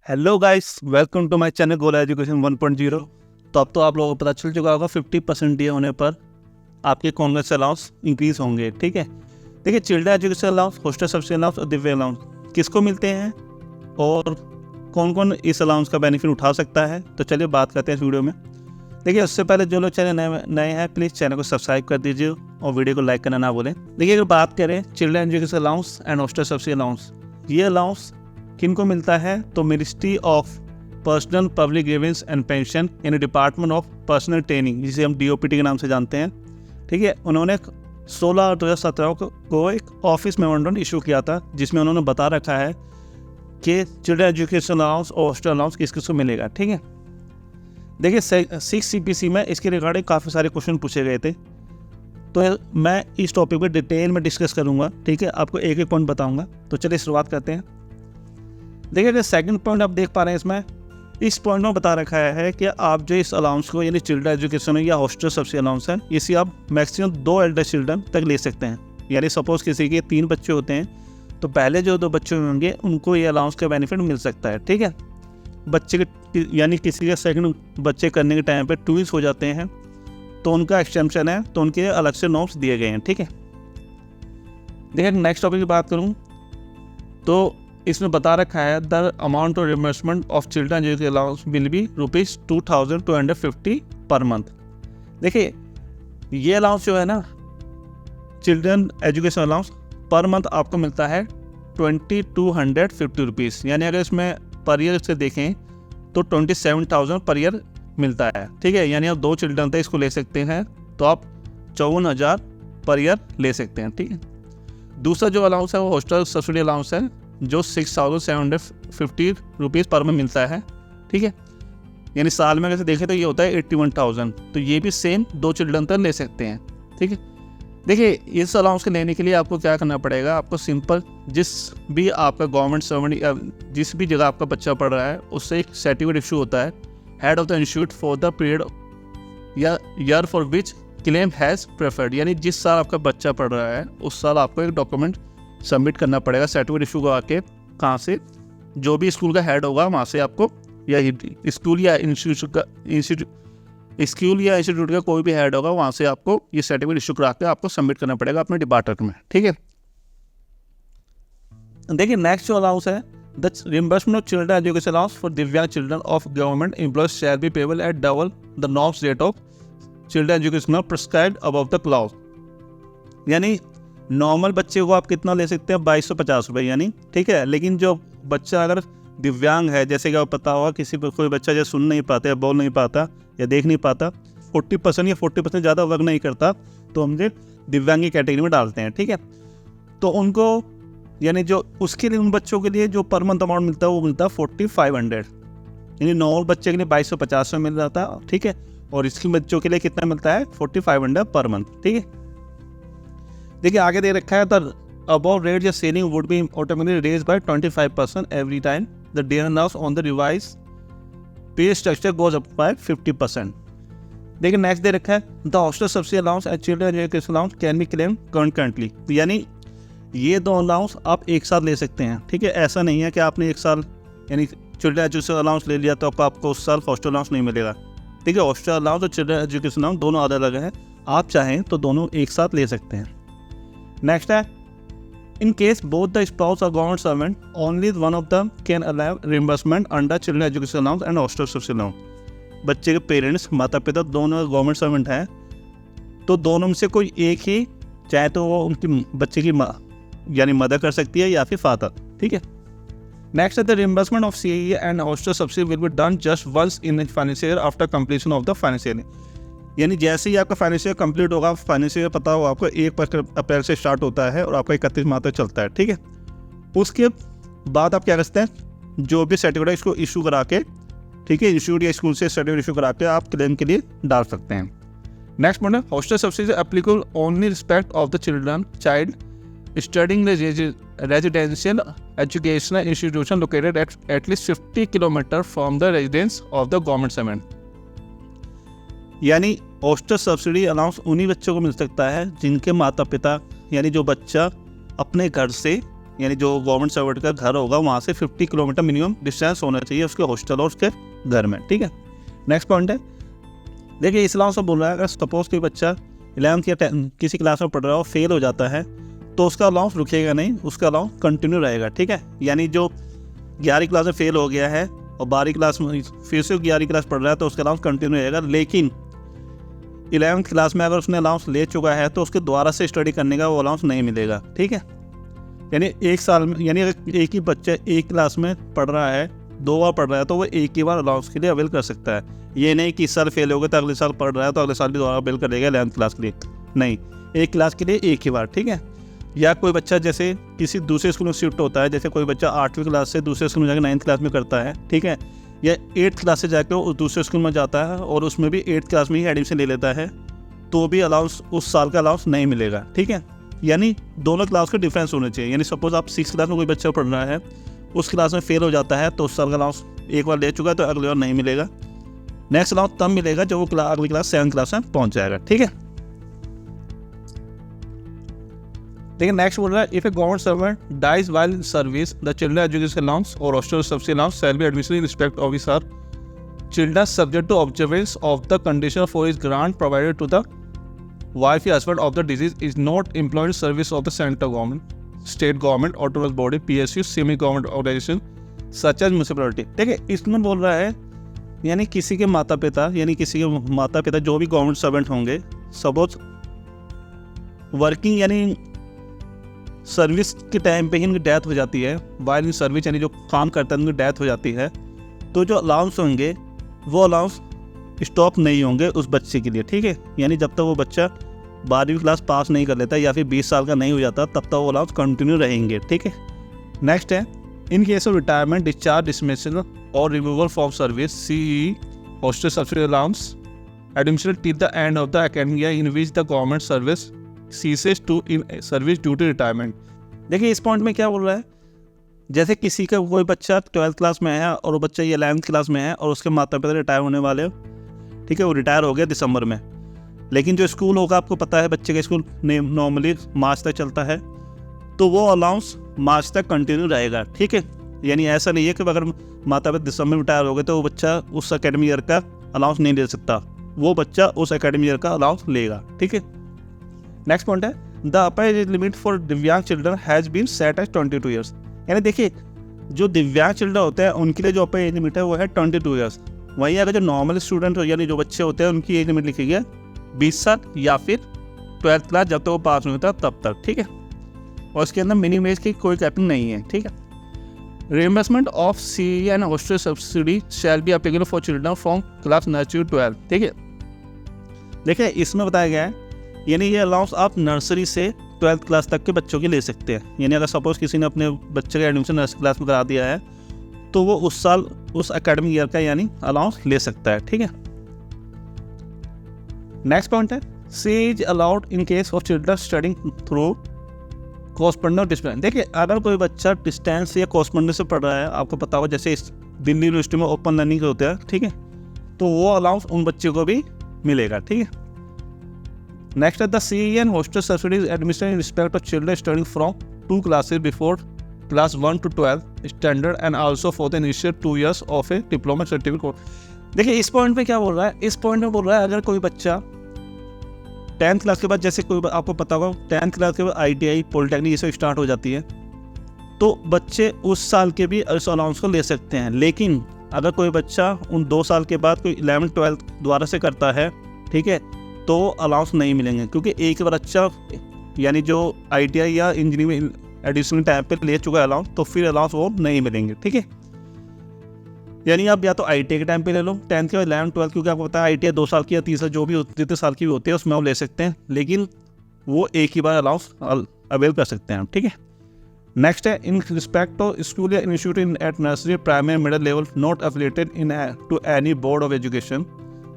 Hello guys, welcome to my channel Gola education 1.0। तो अब तो आप लोगों को पता चल चुका होगा 50% ये होने पर आपके कॉन्ग्रेस अलाउंस इंक्रीज़ होंगे। ठीक है, देखिए children education allowance, hostel subsidy allowance और दिव्य अलाउंस किसको मिलते हैं और कौन कौन इस अलाउंस का बेनिफिट उठा सकता है। तो चलिए बात करते हैं इस वीडियो में। देखिए उससे पहले जो लोग चैनल नए हैं प्लीज़ चैनल को सब्सक्राइब कर दीजिए और वीडियो को लाइक करना ना भूलें। देखिए अगर बात करें children education allowance and hostel subsidy allowance, ये अलाउंस किन को मिलता है तो ministry of personnel public grievance and pension यानी डिपार्टमेंट ऑफ पर्सनल ट्रेनिंग, जिसे हम DOPT के नाम से जानते हैं। ठीक है, उन्होंने 16/2017 को एक ऑफिस मेमोरेंडम इशू किया था जिसमें उन्होंने बता रखा है कि चिल्ड्रन एजुकेशन अलाउंस और हॉस्टल अलाउंस किस किस को मिलेगा। ठीक है, देखिए 6 CPC में इसके रिगार्डिंग काफ़ी सारे क्वेश्चन पूछे गए थे, तो मैं इस टॉपिक पर डिटेल में डिस्कस करूँगा। ठीक है, आपको एक एक पॉइंट बताऊँगा। तो चलिए शुरुआत करते हैं। देखिए अगर सेकंड पॉइंट आप देख पा रहे हैं, इसमें इस पॉइंट में बता रखा है कि आप जो इस अलाउंस को यानी चिल्ड्रन एजुकेशन या हॉस्टल सब्सिडी अलाउंस है, इसे आप मैक्सिमम 2 एल्डर चिल्ड्रन तक ले सकते हैं। यानी सपोज किसी के 3 बच्चे होते हैं तो पहले जो 2 बच्चे होंगे उनको ये अलाउंस का बेनिफिट मिल सकता है। ठीक है, बच्चे के यानी किसी के सेकंड बच्चे करने के टाइम पे ट्विंस हो जाते हैं तो उनका एक्सटेंशन है, तो उनके अलग से नॉर्म्स दिए गए हैं। ठीक है, देखिए नेक्स्ट टॉपिक की बात करूँ तो इसमें बता रखा है the amount of reimbursement of children education allowance will be ₹2250 per month. देखिए ये अलाउंस जो है ना, children education allowance per month आपको मिलता है ₹2250, यानी अगर इसमें पर ईयर से देखें तो 27,000 पर ईयर मिलता है। ठीक है, यानी आप 2 चिल्ड्रन तक इसको ले सकते हैं तो आप 54,000 पर ईयर ले सकते हैं। ठीक है, दूसरा जो अलाउंस है वो हॉस्टल सब्सिडी अलाउंस है जो ₹6,750 पर मंथ मिलता है। ठीक है, यानी साल में अगर देखें तो ये होता है 81,000, तो ये भी सेम 2 चिल्ड्रन तक ले सकते हैं। ठीक है, देखिए इस अलाउंस के लेने के लिए आपको क्या करना पड़ेगा, आपको सिंपल जिस भी आपका गवर्नमेंट सर्वेंट या जिस भी जगह आपका बच्चा पढ़ रहा है उससे एक सर्टिफिकेट इशू होता है, head of the institute for the period या year for which claim has preferred, यानी जिस साल आपका बच्चा पढ़ रहा है उस साल आपको एक डॉक्यूमेंट सबमिट करना पड़ेगा सर्टिफिकेट इशू को आके, कहाँ से, जो भी स्कूल का हेड होगा वहाँ से आपको, या स्कूल या इंस्टीट्यूट का कोई भी हेड होगा वहाँ से आपको ये सर्टिफिकेट इशू करा के आपको सबमिट करना पड़ेगा अपने डिपार्टमेंट में। ठीक है, देखिए नेक्स्ट जो अलाउंस है the reimbursement of children education allowance for divyang children of government employees shall be payable at double the norms rate of children education prescribed above the clause, यानी नॉर्मल बच्चे को आप कितना ले सकते हैं, ₹2250 यानी। ठीक है, लेकिन जो बच्चा अगर दिव्यांग है, जैसे कि आपको पता होगा किसी पर कोई बच्चा जो सुन नहीं पाता या बोल नहीं पाता या देख नहीं पाता, 40% या 40% ज़्यादा वर्क नहीं करता, तो हम दिव्यांग की कैटेगरी में डालते हैं। ठीक है, तो उनको यानी जो उसके लिए उन बच्चों के लिए जो पर मंथ अमाउंट मिलता है वो मिलता है 4500, यानी नॉर्मल बच्चे के लिए 2250 में मिल जाता है। ठीक है, और इसके बच्चों के लिए कितना मिलता है 4500 पर मंथ। ठीक है, देखिए आगे दे रखा है द अबव रेट या ceiling would be automatically raise by 25% every time the DA allowance on the revise pay structure goes up by 50%। देखिए नेक्स्ट दे रखा है the hostel subsidy allowance and children education allowance can be claim concurrently, यानी ये 2 allowance आप एक साथ ले सकते हैं। ठीक है, ऐसा नहीं है कि आपने एक साल यानी चिल्ड्रन एजुकेशन अलाउंस ले लिया तो आपको उस साल हॉस्टल अलाउंस नहीं मिलेगा। ठीक है, हॉस्टल अलाउंस और चिल्ड्रन एजुकेशन अलाउंस दोनों अलग अलग हैं, आप चाहें तो दोनों एक साथ ले सकते हैं। नेक्स्ट है in case both the spouse और government servant only one of them can allow reimbursement under children education allowance and hostel subsidy allowance. बच्चे के पेरेंट्स माता पिता दोनों गवर्नमेंट सर्वेंट हैं तो दोनों में से कोई एक ही चाहे तो वो उनकी बच्चे की यानी मदर कर सकती है या फिर फादर। ठीक है, नेक्स्ट है the reimbursement of CIE and hostel subsidy will be done just once in financial year after completion of the financial year, यानी जैसे ही आपका फाइनेंशियल कंप्लीट होगा, फाइनेंशियल पता हो आपको 1 अप्रैल से स्टार्ट होता है और आपका 31 मार्च तक चलता है। ठीक है, उसके बाद आप क्या करते हैं, जो भी सर्टिफिकेट इसको इशू करा के, ठीक है, इंस्टीट्यूट या स्कूल से सर्टिफिकेट इशू करा के आप क्लेम के लिए डाल सकते हैं। नेक्स्ट पॉइंट है hostel subsidy applicable only respect of the child studying residential educational institution located at least 50 kilometre from the residence of the government servant, यानी हॉस्टल सब्सिडी अलाउंस उन्हीं बच्चों को मिल सकता है जिनके माता पिता यानी जो बच्चा अपने घर से यानी जो गवर्नमेंट सर्वेंट का घर होगा वहाँ से 50 किलोमीटर मिनिमम डिस्टेंस होना चाहिए उसके हॉस्टल और उसके घर में, ठीक है। नेक्स्ट पॉइंट है, देखिए इस अलाउंस से बोल रहा है अगर सपोज कोई बच्चा 11th या 10th किसी क्लास में पढ़ रहा है और फेल हो जाता है तो उसका अलाउंस रुकेगा नहीं, उसका अलाउंस कंटिन्यू रहेगा, ठीक है। यानी जो 11वीं क्लास में फेल हो गया है और 12वीं क्लास में फिर से 11वीं क्लास पढ़ रहा है तो उसका अलाउंस कंटिन्यू रहेगा, लेकिन 11th क्लास में अगर उसने अलाउंस ले चुका है तो उसके दोबारा से स्टडी करने का वो अलाउंस नहीं मिलेगा, ठीक है। यानी एक साल में, यानी अगर एक ही बच्चा एक क्लास में पढ़ रहा है 2 बार पढ़ रहा है तो वो एक ही बार अलाउंस के लिए अवेल कर सकता है। ये नहीं कि इस साल फेल हो गया तो अगले साल पढ़ रहा है तो अगले साल भी दोबारा अवेल करेगा 11th क्लास के लिए, नहीं, एक क्लास के लिए एक ही बार, ठीक है। या कोई बच्चा जैसे किसी दूसरे स्कूल में शिफ्ट होता है, जैसे कोई बच्चा 8वीं क्लास से दूसरे स्कूल में जाकर 9th क्लास में करता है, ठीक है, या 8th क्लास से जाकर उस दूसरे स्कूल में जाता है और उसमें भी 8th क्लास में ही एडमिशन ले लेता है तो भी अलाउंस उस साल का अलाउंस नहीं मिलेगा, ठीक है। यानी दोनों क्लास के डिफरेंस होने चाहिए। यानी सपोज आप 6th क्लास में कोई बच्चा पढ़ रहा है, उस क्लास में फेल हो जाता है तो उस साल का अलाउंस एक बार ले चुका है तो अगले बार नहीं मिलेगा, नेक्स्ट अलाउंस तब मिलेगा जब वो अगली क्लास 7th क्लास में पहुंच जाएगा, ठीक है। लेकिन नेक्स्ट बोल रहा है, if a government servant dies while in service the children education allowance और hostel subsidy allowance shall be admission in respect of his or children subject to observance of the condition for his grant provided to the wife husband of the disease is not employed in service of the central government, state government, autonomous body, PSU, semi government organization such as municipality। देखिए इसमें बोल रहा है यानी किसी के माता पिता जो भी गवर्नमेंट सर्वेंट होंगे, सपोज वर्किंग यानी सर्विस के टाइम पे ही उनकी डेथ हो जाती है, वाइल इन सर्विस यानी जो काम करते हैं उनकी डेथ हो जाती है, तो जो अलाउंस होंगे वो अलाउंस स्टॉप नहीं होंगे उस बच्चे के लिए, ठीक है। यानी जब तक वो बच्चा 12वीं क्लास पास नहीं कर लेता या फिर 20 साल का नहीं हो जाता तब तक वो अलाउंस कंटिन्यू रहेंगे, ठीक है। नेक्स्ट है, in case of retirement, discharge, dismissal और removal from service, CE hostel subsidy allowance admission till the end of the academic year in which the government service ceases to in service due to retirement. देखिए इस point में क्या बोल रहा है, जैसे किसी का कोई बच्चा 12th क्लास में है और वो बच्चा 11th क्लास में है और उसके माता पिता रिटायर होने वाले, ठीक है, वो रिटायर हो गया दिसंबर में, लेकिन जो स्कूल होगा आपको पता है बच्चे का स्कूल नॉर्मली मार्च तक चलता है तो वो अलाउंस मार्च तक कंटिन्यू रहेगा, ठीक है। यानी ऐसा नहीं है कि अगर माता पिता दिसंबर में रिटायर हो गए तो वो बच्चा उस एकेडमिक ईयर का अलाउंस नहीं ले सकता, वो बच्चा उस एकेडमिक ईयर का अलाउंस लेगा, ठीक है। नेक्स्ट पॉइंट है, the upper age limit for divyang children has been set as 22 years. यानी देखिए जो दिव्यांग चिल्ड्रन होते हैं उनके लिए जो अपर एज लिमिट है वो है 22 ईयर्स। वहीं अगर जो नॉर्मल स्टूडेंट हो यानी जो बच्चे होते हैं उनकी एज लिमिट लिखी गई है 20 साल या फिर 12th क्लास जब तक वो पास नहीं होता तब तक, ठीक है। और उसके अंदर मिनिमम एज की कोई कैपिंग नहीं है, ठीक है। Reimbursement of CE and hostel subsidy shall be applicable for children from class nursery 12, ठीक है। देखिए इसमें बताया गया है यानी ये अलाउंस आप नर्सरी से 12th क्लास तक के बच्चों के ले सकते हैं। यानी अगर सपोज किसी ने अपने बच्चे का एडमिशन नर्सरी क्लास में करा दिया है तो वो उस साल उस एकेडमिक ईयर का यानी अलाउंस ले सकता है, ठीक है। नेक्स्ट पॉइंट है, CE is allowed in case of children studying through correspondence distance. देखिए अगर कोई बच्चा डिस्टेंस या कॉरस्पॉन्डेंस से पढ़ रहा है, आपको पता होगा जैसे इस दिल्ली यूनिवर्सिटी में ओपन लर्निंग होते हैं, ठीक है, तो वो अलाउंस उन बच्चों को भी मिलेगा, ठीक है। नेक्स्ट है, the CE and hostel subsidies admission in respect of children studying from 2 classes before class 1 to 12 standard and also for the initial 2 years of A diploma certificate course. देखिए इस पॉइंट पे क्या बोल रहा है, इस पॉइंट में बोल रहा है अगर कोई बच्चा 10th क्लास के बाद, जैसे कोई आपको पता होगा 10th क्लास के बाद ITI पॉलिटेक्निक ये सब स्टार्ट हो जाती है, तो बच्चे उस साल के भी इस अलाउंस को ले सकते हैं। लेकिन अगर कोई बच्चा उन 2 साल के बाद कोई 11th 12th दोबारा से करता है, ठीक है, तो अलाउंस नहीं मिलेंगे क्योंकि एक बार अच्छा यानी जो ITI या इंजीनियरिंग एडिशनल टाइम पे ले चुका है अलाउंस तो फिर अलाउंस वो नहीं मिलेंगे, ठीक है। यानी आप या तो ITI के टाइम पे ले लो 10th के बाद 11th 12th, क्योंकि आपको पता है ITI 2 साल की या 3 साल जो भी जितने साल की भी होती है उसमें आप ले सकते हैं, लेकिन वो एक ही बार अलाउंस अवेल कर सकते हैं, ठीक है। नेक्स्ट है, इन रिस्पेक्ट ऑफ स्कूल या institute in at nursery primary middle level not affiliated in to any board of education,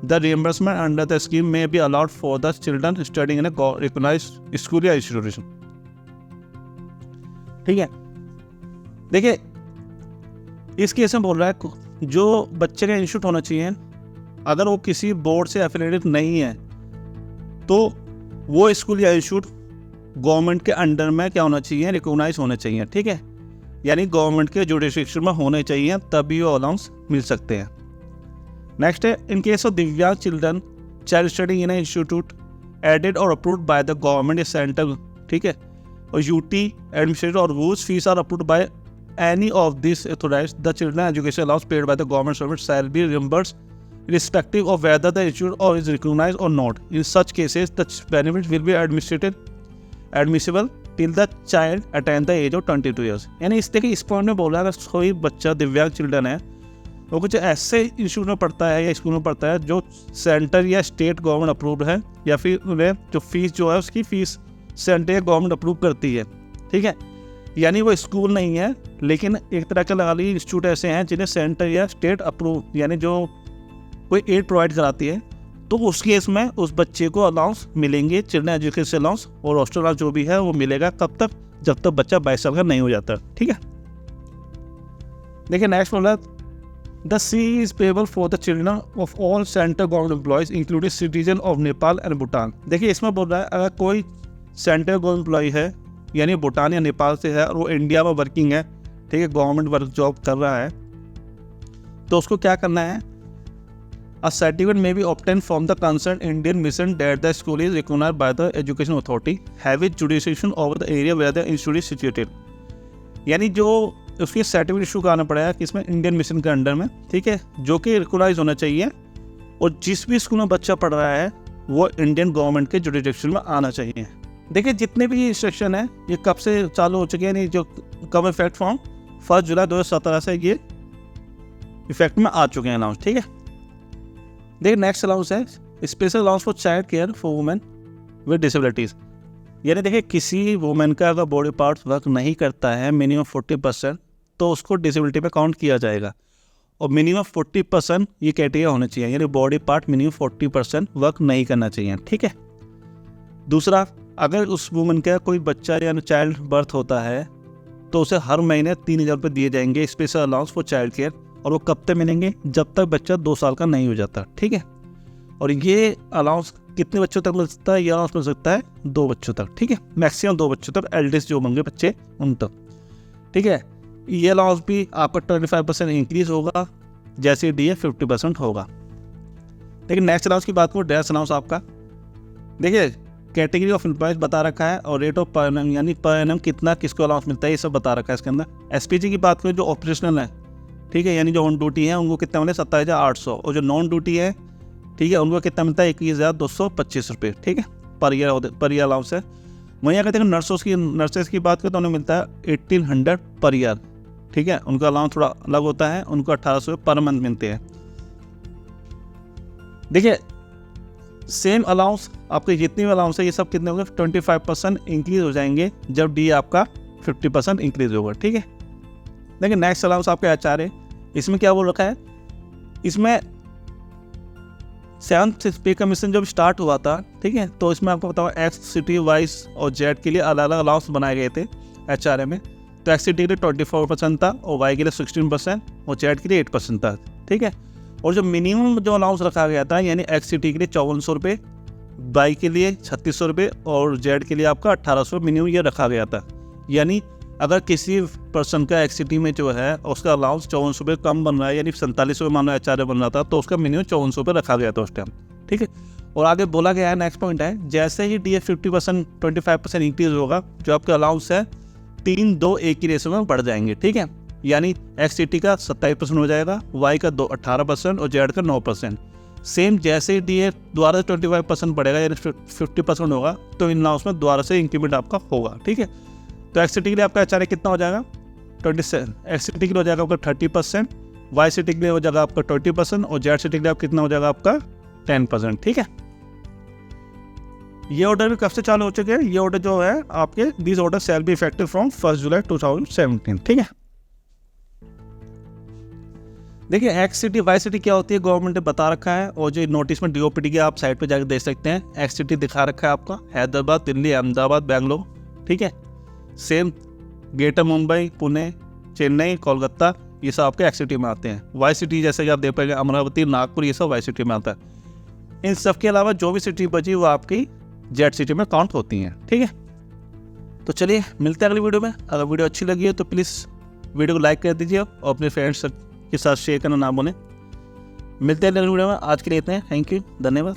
the reimbursement under the scheme may be allowed for the children studying in a recognised school या institution, ठीक है। देखिए इस case में बोल रहा है जो बच्चे का इंस्टीट्यूट होना चाहिए अगर वो किसी बोर्ड से एफिलिएटेड नहीं है तो वो स्कूल या इंस्टीट्यूट गवर्नमेंट के अंडर में क्या होना चाहिए, रिकॉग्नाइज होने चाहिए, ठीक है, यानी गवर्नमेंट के जुडिशरी में होने चाहिए, तभी वो अलाउंस मिल सकते हैं। नेक्स्ट है, in case of divyang children child study in institute aided और approved by the government centre, ठीक है, और यूटी एडमिनिस्ट्रेटर और rules fees are approved by any of this authorised, the children education allowance paid by the government service shall be reimbursed irrespective of whether the institute or is recognized or not. In such cases, the benefits will be admissible till the child attain the age of 22 years. यानी इस तरह के इस point में बोला है, कोई बच्चा दिव्यांग चिल्ड्रन है, वो कुछ ऐसे इंस्टीट्यूट में पढ़ता है या स्कूल में पढ़ता है जो सेंटर या स्टेट गवर्नमेंट अप्रूव्ड है, या फिर उन्हें जो फीस जो है उसकी फीस सेंटर या गवर्नमेंट अप्रूव करती है, ठीक है, यानी वो स्कूल नहीं है, लेकिन एक तरह के लगा लीजिए इंस्टीट्यूट ऐसे हैं जिन्हें सेंटर या स्टेट अप्रूव, यानी जो कोई एड प्रोवाइड कराती है, तो उस केस में उस बच्चे को अलाउंस मिलेंगे, चिल्ड्रन एजुकेशन अलाउंस और हॉस्टल अलाउंस जो भी है वो मिलेगा। कब तक? जब तक बच्चा 22 साल का नहीं हो जाता, ठीक है। देखिए नेक्स्ट बोला, the C is payable for the children of all central government employees including citizen of Nepal and Bhutan. देखिए इसमें बोल रहा है, अगर कोई सेंट्रल गवर्नमेंट एम्प्लॉय है, यानी भूटान या नेपाल से है, और वो इंडिया में वर्किंग है, ठीक है, गवर्नमेंट वर्क जॉब कर रहा है, तो उसको क्या करना है, A certificate may be obtained from the concerned Indian mission that the school is recognized by the education authority, have its jurisdiction over the area where the institute is situated. यानी जो उसकी सर्टिफिकेट इशू कराना पड़ेगा कि इसमें Indian mission के under में, ठीक है, जो कि रिकॉग्नाइज होना चाहिए, और जिस भी स्कूल में बच्चा पढ़ रहा है वो इंडियन गवर्नमेंट के जुरिडिक्शन में आना चाहिए। देखिए जितने भी इंस्ट्रक्शन है ये कब से चालू हो चुके हैं, यानी जो कम इफेक्ट फ्रॉम 1 जुलाई 2017 से ये इफेक्ट में आ चुके हैं अनाउंस, ठीक है। देखिए नेक्स्ट अलाउंस है, special allowance for child care for women with disabilities. यानी देखिए किसी वुमेन का अगर बॉडी पार्ट्स वर्क नहीं करता है मिनिमम 40%, तो उसको डिसेबिलिटी पे काउंट किया जाएगा, और मिनिमम 40% ये कैटेगरी होना चाहिए, यानी बॉडी पार्ट मिनिमम 40% वर्क नहीं करना चाहिए, ठीक है। दूसरा, अगर उस वुमेन का कोई बच्चा या चाइल्ड बर्थ होता है तो उसे हर महीने 3000 रुपये दिए जाएंगे special allowance for child care, और वो कब तक मिलेंगे, जब तक बच्चा 2 साल का नहीं हो जाता, ठीक है। और ये अलाउंस कितने बच्चों तक मिल सकता है, ये अलाउंस मिल सकता है 2 बच्चों तक, ठीक है, मैक्सिमम 2 बच्चों तक, एल्डेस्ट जो होंगे बच्चे उन तक, ठीक है। ये अलाउंस भी आपका 25% इंक्रीज होगा, जैसे DA 50% होगा। लेकिन नेक्स्ट अलाउंस की बात करूँ, ड्रेस अलाउंस आपका, देखिए कैटेगरी ऑफ एम्प्लॉयज बता रखा है, और रेट ऑफ पर एनम यानी पर एनम कितना किसको अलाउंस मिलता है ये सब बता रखा है इसके अंदर। SPG की बात करें जो ऑपरेशनल है, ठीक है, यानी जो ऑन ड्यूटी है उनको कितना मिले 27,800, और जो नॉन ड्यूटी है, ठीक है, उनको कितना मिलता है 21,225 रुपये, ठीक है, पर ईयर अलाउंस है। वहीं अगर देखो नर्सेस की बात करें तो उन्हें मिलता है 1800 पर ईयर, ठीक है, उनका अलाउंस थोड़ा अलग होता है, उनको 1800 पर मंथ मिलते हैं। देखिए सेम अलाउंस आपके जितनी भी अलाउंस है ये सब कितने होंगे, 25% इंक्रीज हो जाएंगे जब DA आपका 50% इंक्रीज होगा, ठीक है। देखिए नेक्स्ट अलाउंस आपका HR है, इसमें क्या बोल रखा है, इसमें 7th पे कमीशन जब स्टार्ट हुआ था, ठीक है, तो इसमें आपको बताओ X सिटी वाइज और Z के लिए अलग अलग अलाउंस बनाए गए थे HRA में। तो X सिटी के लिए 24% था, और Y के लिए 16%, और Z के लिए 8% था, ठीक है। और जो मिनिमम जो अलाउंस रखा गया था, यानी X सिटी के लिए 5400 रुपये, Y के लिए 3600 रुपये, और Z के लिए आपका 1800 मिनिमम ये रखा गया था। यानी अगर किसी पर्सन का एक्सिटी में जो है उसका अलाउंस 5400 रुपये कम बन रहा है, यानी 4700 रुपये मान लो HRA बन रहा था, तो उसका मिनिमम 5400 रुपये रखा गया था उस टाइम, ठीक है। और आगे बोला गया है, नेक्स्ट पॉइंट है, जैसे ही DA 50% 25% इंक्रीज होगा, जो आपका अलाउंस है 3-2-1 की रेशो में बढ़ जाएंगे, ठीक है। यानी XCT का 27% हो जाएगा, Y का 18% और Z का 9%। सेम जैसे ही DA दोबारा 25% बढ़ेगा, यानी 50% होगा, तो इन अलाउंस में दोबारा से इंक्रीमेंट आपका होगा, ठीक है। तो XCT के लिए आपका HRA कितना हो जाएगा 27, XCT के लिए हो जाएगा आपका 30%, YCT के लिए हो जाएगा आपका 20%, और ZCT के लिए आप कितना हो जाएगा आपका 10%, ठीक है। ये ऑर्डर भी कब से चालू हो चुके हैं, ये ऑर्डर जो है आपके this order shall be effective from 1 जुलाई 2017, ठीक है। देखिए XCT YCT क्या होती है गवर्नमेंट ने बता रखा है, और जो नोटिस में DOPT की आप साइट पे जाकर देख सकते हैं। XCT दिखा रखा है आपका हैदराबाद, दिल्ली, अहमदाबाद, बेंगलोर, ठीक है। सेम ग्रेटर मुंबई, पुणे, चेन्नई, कोलकाता, ये सब आपके XCT में आते हैं। YCT जैसे कि आप देख पाएंगे अमरावती, नागपुर, ये सब YCT में आता है। इन सब के अलावा जो भी सिटी बची वो आपकी ZCT में काउंट होती हैं, ठीक है। तो चलिए मिलते हैं अगली वीडियो में। अगर वीडियो अच्छी लगी है तो प्लीज़ वीडियो को लाइक कर दीजिए और अपने फ्रेंड्स के साथ शेयर करना ना भूलें। मिलते हैं अगली वीडियो में, आज के लिए इतने हैं। थैंक यू, धन्यवाद।